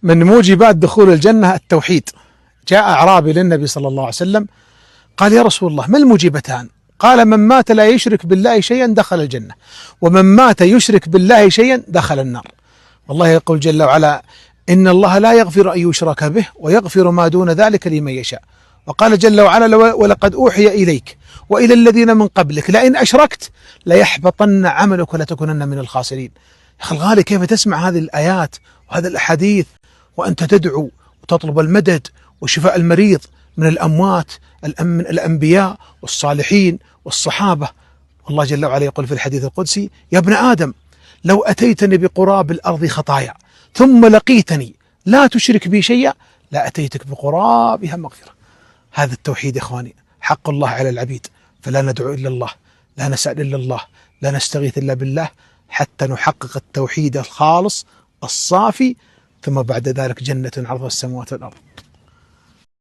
من موجبات دخول الجنة التوحيد. جاء أعرابي للنبي صلى الله عليه وسلم قال: يا رسول الله، ما الموجبتان؟ قال: من مات لا يشرك بالله شيئا دخل الجنة، ومن مات يشرك بالله شيئا دخل النار. والله يقول جل وعلا: إن الله لا يغفر أن يشرك به ويغفر ما دون ذلك لمن يشاء. وقال جل وعلا: ولقد أوحي إليك وإلى الذين من قبلك لئن أشركت ليحبطن عملك ولتكونن من الخاسرين. يا أخي الغالي، كيف تسمع هذه الآيات وهذه الأحاديث وأنت تدعو وتطلب المدد وشفاء المريض من الأموات، من الأنبياء والصالحين والصحابة. والله جل وعلا يقول في الحديث القدسي: يا ابن آدم، لو أتيتني بقراب الأرض خطايا ثم لقيتني لا تشرك بي شيئا لأتيتك بقرابها مغفرة. هذا التوحيد يا إخواني حق الله على العبيد، فلا ندعو إلا الله، لا نسأل إلا الله، لا نستغيث إلا بالله، حتى نحقق التوحيد الخالص الصافي، ثم بعد ذلك جنة عرضها السماوات والأرض.